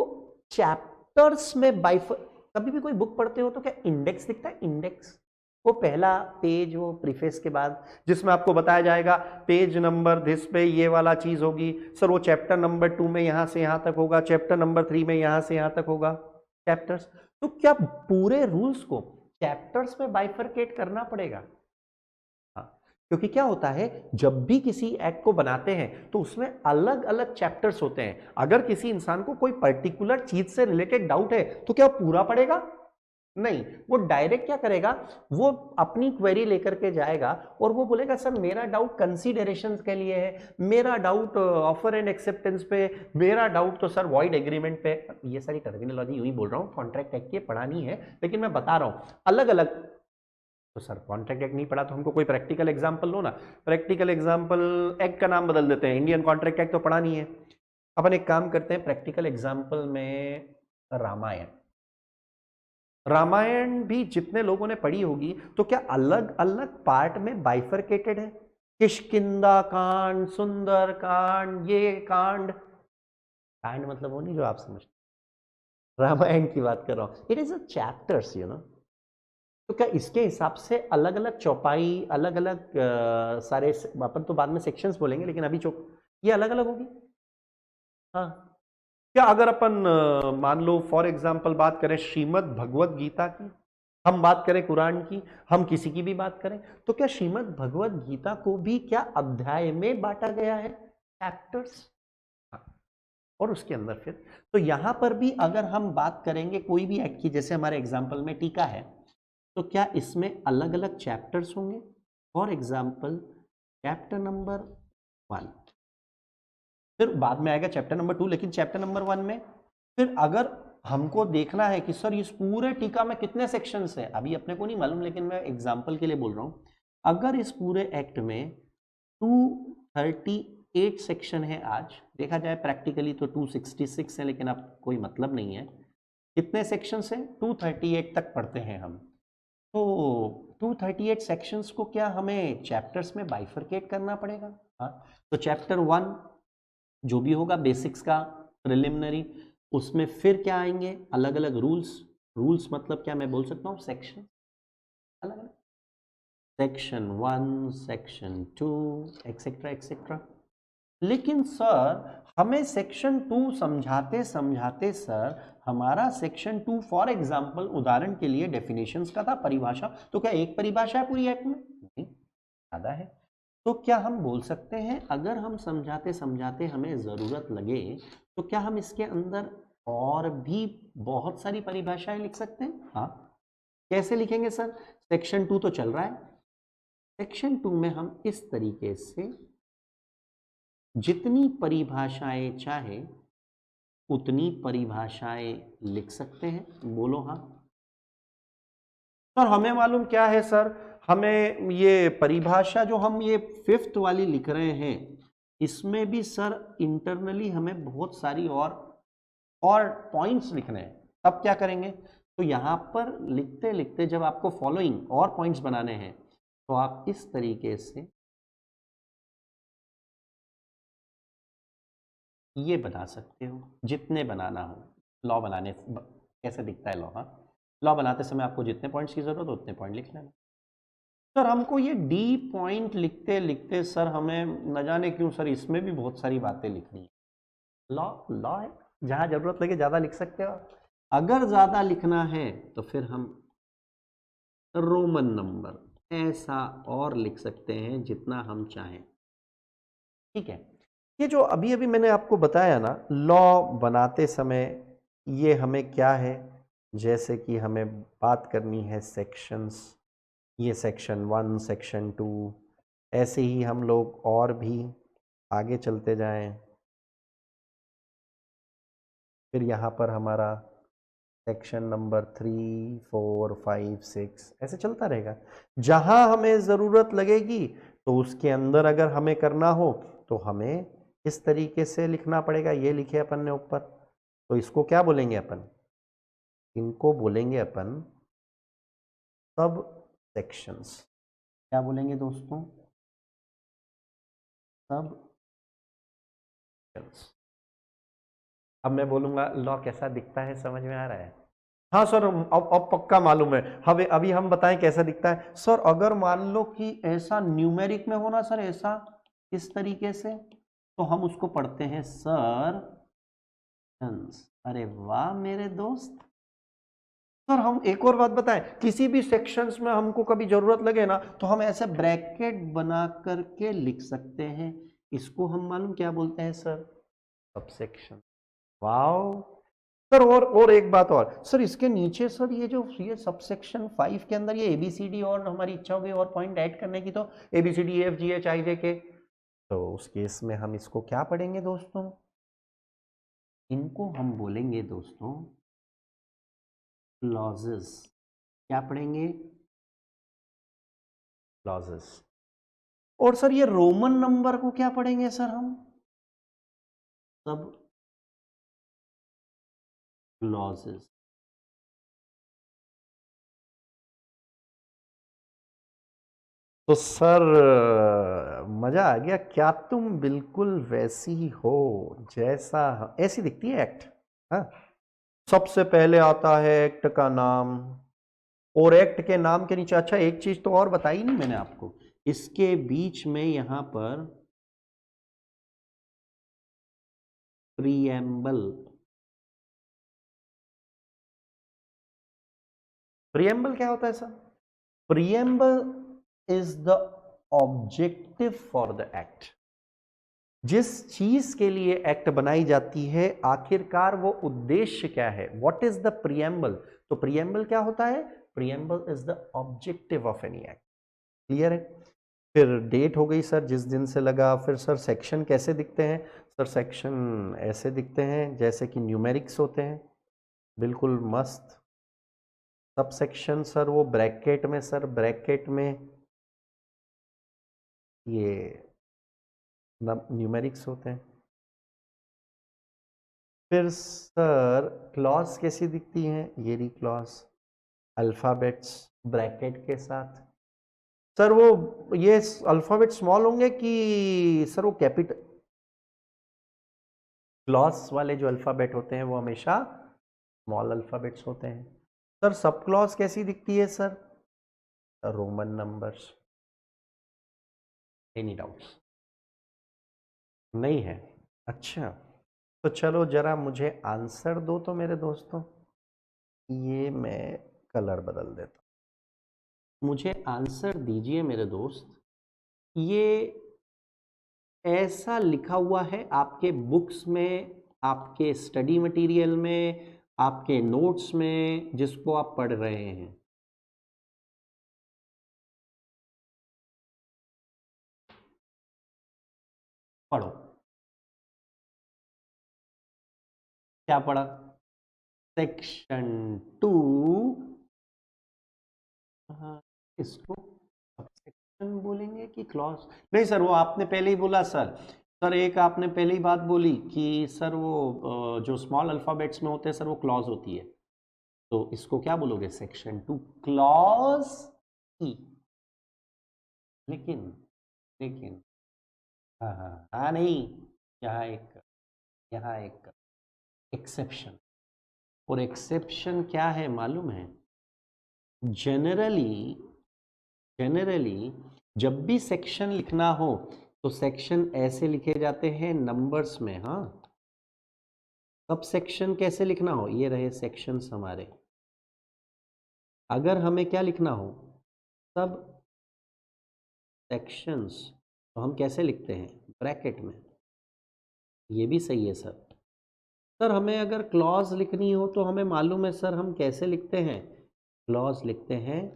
चैप्टर्स में कभी भी कोई बुक पढ़ते हो तो क्या इंडेक्स दिखता है? इंडेक्स, वो पहला पेज, वो प्रीफेस के बाद जिसमें आपको बताया जाएगा पेज नंबर दिस पे ये वाला चीज होगी, सर वो चैप्टर नंबर 2 में यहां से यहां तक होगा, चैप्टर नंबर 3 में यहां से यहां तक होगा, चैप्टर्स। तो क्या पूरे रूल्स को चैप्टर्स में बाइफरकेट करना पड़ेगा? हाँ, क्योंकि क्या होता है जब भी किसी एक्ट को बनाते हैं तो उसमें अलग अलग चैप्टर्स होते हैं। अगर किसी इंसान को कोई पर्टिकुलर चीज से रिलेटेड डाउट है तो क्या वो पूरा पढ़ेगा? नहीं, वो डायरेक्ट क्या करेगा, वो अपनी क्वेरी लेकर के जाएगा और वो बोलेगा सर मेरा डाउट कंसीडरेशंस के लिए है, मेरा डाउट ऑफर एंड एक्सेप्टेंस पे, मेरा डाउट तो सर वॉइड एग्रीमेंट पे। ये सारी टर्मिनोलॉजी यूं ही बोल रहा हूँ, कॉन्ट्रैक्ट एक्ट की पढ़ा नहीं है, लेकिन मैं बता रहा हूँ अलग अलग। तो सर कॉन्ट्रैक्ट एक्ट नहीं पढ़ा तो हमको कोई प्रैक्टिकल एग्जाम्पल लो ना। प्रैक्टिकल एग्जाम्पल, एक्ट का नाम बदल देते हैं, इंडियन कॉन्ट्रैक्ट एक्ट तो पढ़ा नहीं है। अपन एक काम करते हैं, प्रैक्टिकल एग्जाम्पल में रामायण। रामायण भी जितने लोगों ने पढ़ी होगी तो क्या अलग अलग पार्ट में बाइफरकेटेड है? किष्किंधा कांड, सुंदर कांड, ये कांड, कांड मतलब वो नहीं जो आप समझते, रामायण की बात कर रहा हूं, it is a chapters you know. तो क्या इसके हिसाब से अलग अलग चौपाई, अलग अलग सारे, अपन तो बाद में सेक्शंस बोलेंगे, लेकिन अभी ये अलग अलग होगी। हाँ, क्या अगर अपन मान लो फॉर एग्जांपल बात करें श्रीमद् भगवत गीता की, हम बात करें कुरान की, हम किसी की भी बात करें, तो क्या श्रीमद् भगवत गीता को भी क्या अध्याय में बांटा गया है, चैप्टर्स? और उसके अंदर फिर तो यहां पर भी अगर हम बात करेंगे कोई भी एक्ट की, जैसे हमारे एग्जाम्पल में टीका है, तो क्या इसमें अलग अलग चैप्टर्स होंगे? फॉर एग्जाम्पल चैप्टर नंबर 1, फिर बाद में आएगा चैप्टर नंबर 2, लेकिन चैप्टर नंबर 1 में फिर अगर हमको देखना है कि सर इस पूरे टीका में कितने सेक्शंस हैं, अभी अपने को नहीं मालूम, लेकिन मैं एग्जांपल के लिए बोल रहा हूं, अगर इस पूरे एक्ट में 238 सेक्शन है, आज देखा जाए प्रैक्टिकली तो 266 है, लेकिन अब कोई मतलब नहीं है, कितने सेक्शंस हैं, 238 तक पढ़ते हैं हम। तो 238 सेक्शंस को क्या हमें चैप्टर्स में बाइफरकेट करना पड़ेगा? हाँ, तो चैप्टर 1 जो भी होगा बेसिक्स का, प्रिलिमिनरी, उसमें फिर क्या आएंगे, अलग अलग रूल्स। रूल्स मतलब क्या मैं बोल सकता हूँ, सेक्शन, अलग अलग सेक्शन 1, सेक्शन 2, एक्सेट्रा एक्सेट्रा। लेकिन सर हमें सेक्शन 2 समझाते समझाते सर हमारा सेक्शन 2 फॉर एग्जांपल, उदाहरण के लिए डेफिनेशंस का था, परिभाषा, तो क्या एक परिभाषा है पूरी एक्ट में? नहीं, ज्यादा है। तो क्या हम बोल सकते हैं अगर हम समझाते समझाते हमें ज़रूरत लगे तो क्या हम इसके अंदर और भी बहुत सारी परिभाषाएं लिख सकते हैं? हाँ, कैसे लिखेंगे सर? सेक्शन 2 तो चल रहा है, सेक्शन 2 में हम इस तरीके से जितनी परिभाषाएं चाहे उतनी परिभाषाएं लिख सकते हैं। बोलो हाँ। सर हमें मालूम क्या है सर, हमें ये परिभाषा जो हम ये 5th वाली लिख रहे हैं, इसमें भी सर इंटरनली हमें बहुत सारी और पॉइंट्स लिखने हैं, तब क्या करेंगे? तो यहां पर लिखते लिखते जब आपको फॉलोइंग और पॉइंट्स बनाने हैं तो आप इस तरीके से ये बना सकते हो, जितने बनाना हो। लॉ बनाने कैसे दिखता है लॉ? हाँ, लॉ बनाते समय आपको जितने पॉइंट्स की जरूरत हो उतने पॉइंट लिख लेना। सर हमको ये डी पॉइंट लिखते लिखते सर हमें न जाने क्यों सर इसमें भी बहुत सारी बातें लिखनी है। लॉ लॉ है, जहां जरूरत लगे ज्यादा लिख सकते हो। अगर ज्यादा लिखना है तो फिर हम रोमन नंबर ऐसा और लिख सकते हैं जितना हम चाहें। ठीक है, ये जो अभी अभी मैंने आपको बताया ना, लॉ बनाते समय ये हमें क्या है, जैसे कि हमें बात करनी है सेक्शंस, ये सेक्शन 1, सेक्शन 2, ऐसे ही हम लोग और भी आगे चलते जाएं। फिर यहाँ पर हमारा सेक्शन नंबर 3, 4, 5, 6 ऐसे चलता रहेगा। जहां हमें ज़रूरत लगेगी तो उसके अंदर अगर हमें करना हो तो हमें इस तरीके से लिखना पड़ेगा। ये लिखे अपन ने ऊपर, तो इसको क्या बोलेंगे अपन? इनको बोलेंगे अपन सब सेक्शंस। क्या बोलेंगे दोस्तों? सब सेक्शंस। अब मैं बोलूंगा लॉ कैसा दिखता है, समझ में आ रहा है? हाँ सर, अब पक्का मालूम है। हमें अभी हम बताएं कैसा दिखता है सर। अगर मान लो कि ऐसा न्यूमेरिक में होना सर, ऐसा इस तरीके से, तो हम उसको पढ़ते हैं सर। अरे वाह मेरे दोस्त। सर हम एक और बात बताएं, किसी भी सेक्शंस में हमको कभी जरूरत लगे ना तो हम ऐसे ब्रैकेट बना करके लिख सकते हैं। इसको हम मालूम क्या बोलते हैं सर? सबसेक्शन। वाओ सर और एक बात और सर, इसके नीचे सर ये सबसेक्शन 5 के अंदर ये ABCD और हमारी इच्छा होगी और पॉइंट ऐड करने की, तो ABCD EF GH IJK, तो उस केस में हम इसको क्या पढ़ेंगे दोस्तों? इनको हम बोलेंगे दोस्तों क्लॉजेस। क्या पढ़ेंगे? क्लॉजेस। और सर ये रोमन नंबर को क्या पढ़ेंगे सर हम? सब क्लॉजेस। तो सर मजा आ गया क्या? तुम बिल्कुल वैसी हो जैसा ऐसी दिखती है एक्ट। हाँ, सबसे पहले आता है एक्ट का नाम, और एक्ट के नाम के नीचे, अच्छा एक चीज तो और बताई नहीं मैंने आपको, इसके बीच में यहां पर प्रीएम्बल। प्रीएम्बल क्या होता है sir? Preamble is the objective for the act. जिस चीज के लिए एक्ट बनाई जाती है, आखिरकार वो उद्देश्य क्या है, व्हाट इज द प्रीएम्बल। तो प्रीएम्बल क्या होता है? Preamble is the objective of any act. Clear है? फिर डेट हो गई सर, जिस दिन से लगा। फिर सर सेक्शन कैसे दिखते हैं? सर सेक्शन ऐसे दिखते हैं जैसे कि न्यूमेरिक्स होते हैं, बिल्कुल मस्त। सब सेक्शन सर वो ब्रैकेट में, सर ब्रैकेट में ये न्यूमेरिक्स होते हैं। फिर सर क्लॉज कैसी दिखती हैं? ये रही क्लॉज, अल्फाबेट्स ब्रैकेट के साथ। सर वो ये अल्फाबेट स्मॉल होंगे कि सर वो कैपिटल? क्लॉज वाले जो अल्फाबेट होते हैं वो हमेशा स्मॉल अल्फाबेट्स होते हैं। सर सब क्लॉज कैसी दिखती है sir? Roman numbers. Any doubts? नहीं है? अच्छा, तो चलो जरा मुझे आंसर दो तो मेरे दोस्तों। ये मैं कलर बदल देता हूं, मुझे आंसर दीजिए मेरे दोस्त। ये ऐसा लिखा हुआ है आपके बुक्स में, आपके स्टडी मटेरियल में, आपके नोट्स में, जिसको आप पढ़ रहे हैं। पढ़ो। क्या पढ़ा? सेक्शन 2। इसको सबसेक्शन बोलेंगे कि क्लॉज? नहीं सर, वो आपने पहले ही बोला सर। सर एक आपने पहले ही बात बोली कि सर वो जो स्मॉल अल्फाबेट्स में होते हैं सर वो क्लॉज होती है, तो इसको क्या बोलोगे? सेक्शन 2 क्लॉज ई। लेकिन लेकिन हाँ हाँ हाँ, नहीं, यहाँ एक यहाँ एक एक्सेप्शन। और एक्सेप्शन क्या है मालूम है? जनरली जनरली जब भी सेक्शन लिखना हो तो सेक्शन ऐसे लिखे जाते हैं नंबर्स में। हाँ, सब सेक्शन कैसे लिखना हो, ये रहे सेक्शंस हमारे। अगर हमें क्या लिखना हो, सब सेक्शंस, तो हम कैसे लिखते हैं? ब्रैकेट में। ये भी सही है सर। सर हमें अगर क्लॉज लिखनी हो तो हमें मालूम है सर हम कैसे लिखते हैं? क्लॉज लिखते हैं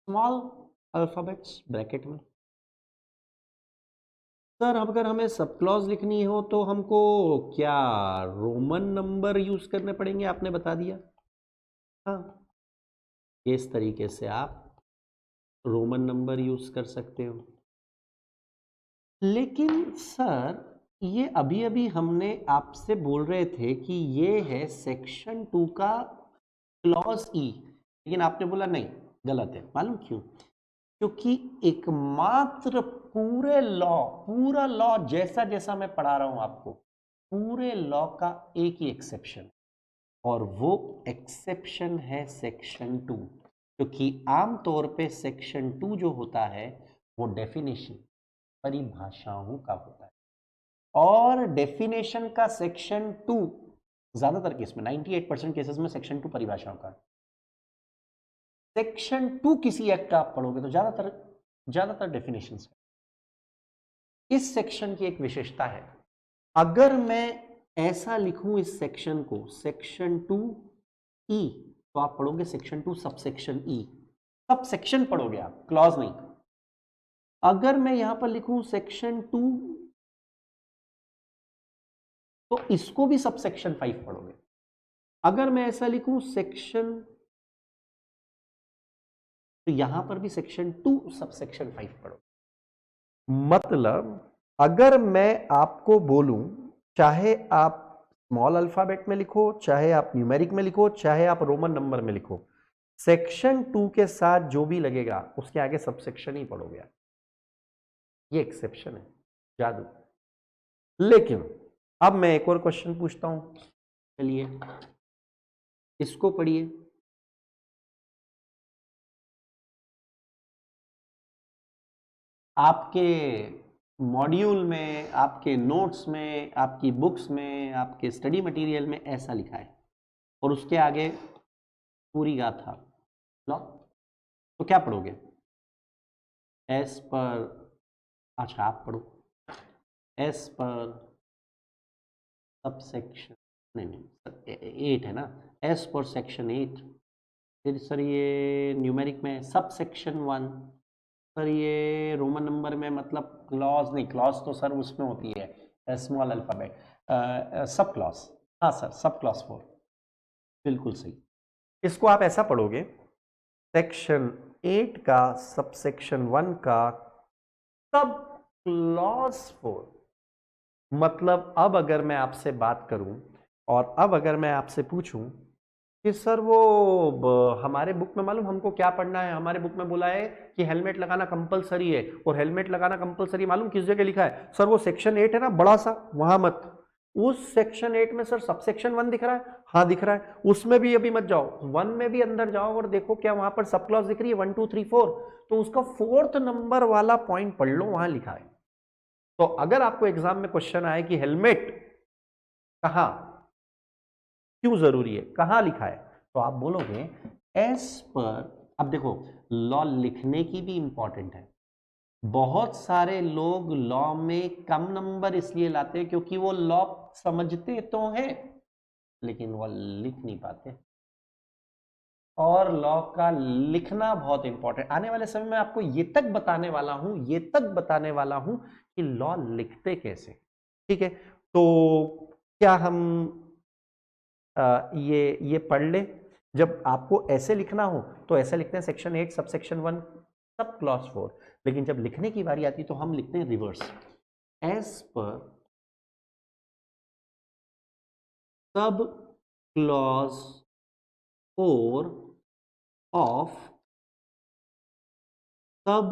स्मॉल अल्फाबेट्स ब्रैकेट में। सर अगर हमें सब क्लॉज लिखनी हो तो हमको क्या रोमन नंबर यूज करने पड़ेंगे? आपने बता दिया। हाँ, इस तरीके से आप रोमन नंबर यूज कर सकते हो। लेकिन सर ये अभी अभी हमने आपसे बोल रहे थे कि ये है सेक्शन 2 का क्लॉज ई, लेकिन आपने बोला नहीं, गलत है। मालूम क्यों? क्योंकि एकमात्र पूरा लॉ जैसा जैसा मैं पढ़ा रहा हूं आपको, पूरे लॉ का एक ही एक्सेप्शन, और वो एक्सेप्शन है सेक्शन 2। क्योंकि आमतौर पे सेक्शन 2 जो होता है वो डेफिनेशन, परिभाषाओं का होता है। और डेफिनेशन का सेक्शन 2 ज्यादातर केस में 98% केसेस में सेक्शन 2 परिभाषाओं का। सेक्शन 2 किसी एक्ट का आप पढ़ोगे तो ज्यादातर डेफिनेशंस। इस सेक्शन की एक विशेषता है, अगर मैं ऐसा लिखूं इस सेक्शन को सेक्शन 2 ई, तो आप पढ़ोगे सेक्शन 2 सबसेक्शन ई, सब सेक्शन पढ़ोगे आप, क्लॉज नहीं। अगर मैं यहां पर लिखूं सेक्शन 2, तो इसको भी सबसेक्शन 5 पढ़ोगे। अगर मैं ऐसा लिखूं सेक्शन, तो यहां पर भी सेक्शन 2 सबसेक्शन 5 पढ़ोगे। मतलब अगर मैं आपको बोलूं, चाहे आप स्मॉल अल्फाबेट में लिखो, चाहे आप न्यूमेरिक में लिखो, चाहे आप रोमन नंबर में लिखो, सेक्शन 2 के साथ जो भी लगेगा उसके आगे सबसेक्शन ही पढ़ोगे आप। ये एक्सेप्शन है, जादू। लेकिन अब मैं एक और क्वेश्चन पूछता हूं, चलिए इसको पढ़िए। आपके मॉड्यूल में, आपके नोट्स में, आपकी बुक्स में, आपके स्टडी मटेरियल में ऐसा लिखा है और उसके आगे पूरी गाथा लॉ, तो क्या पढ़ोगे? एस पर, अच्छा आप पढ़ो, एस पर सबसेक्शन, नहीं 8 है ना, एस पर सेक्शन 8। फिर सर ये न्यूमेरिक में सब सेक्शन 1, सर ये रोमन नंबर में मतलब क्लॉज नहीं, क्लॉज तो सर उसमें होती है स्मॉल अल्फाबेट, सब क्लॉज, हाँ सर सब क्लॉज 4, बिल्कुल सही। इसको आप ऐसा पढ़ोगे, सेक्शन 8 का सबसेक्शन 1 का सब क्लॉज 4। मतलब अब अगर मैं आपसे बात करूं और अब अगर मैं आपसे पूछूं कि सर वो हमारे बुक में मालूम हमको क्या पढ़ना है, हमारे बुक में बोला है कि हेलमेट लगाना कंपलसरी है, और हेलमेट लगाना कंपलसरी मालूम किस जगह लिखा है? सर वो सेक्शन 8 है ना बड़ा सा, वहां मत, उस सेक्शन 8 में सर सबसेक्शन 1 दिख रहा है, हाँ दिख रहा है, उसमें भी अभी मत जाओ, 1 में भी अंदर जाओ और देखो क्या वहां पर सब क्लॉज दिख रही है 1 2 3 4, तो उसका 4th नंबर वाला पॉइंट पढ़ लो, वहां लिखा है। तो अगर आपको एग्जाम में क्वेश्चन आए कि हेलमेट कहां, क्यों जरूरी है, कहां लिखा है, तो आप बोलोगे एस पर। अब देखो लॉ लिखने की भी इंपॉर्टेंट है, बहुत सारे लोग लॉ में कम नंबर इसलिए लाते हैं क्योंकि वो लॉ समझते तो हैं लेकिन वो लिख नहीं पाते, और लॉ का लिखना बहुत इंपॉर्टेंट। आने वाले समय में आपको ये तक बताने वाला हूं, ये तक बताने वाला हूं कि लॉ लिखते कैसे, ठीक है? तो क्या हम ये पढ़ ले? जब आपको ऐसे लिखना हो तो ऐसे लिखते हैं section 8 sub section 1 sub clause 4, लेकिन जब लिखने की बारी आती है तो हम लिखते हैं रिवर्स, एस पर sub clause 4 of sub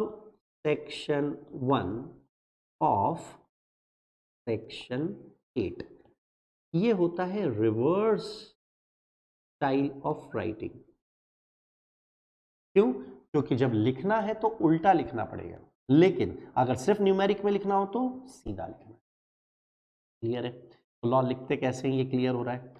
section 1 of section 8, ये होता है रिवर्स स्टाइल ऑफ राइटिंग। क्यों? क्योंकि जब लिखना है तो उल्टा लिखना पड़ेगा, लेकिन अगर सिर्फ न्यूमेरिक में लिखना हो तो सीधा लिखना। क्लियर है? तो लॉ लिखते कैसे हैं ये क्लियर हो रहा है।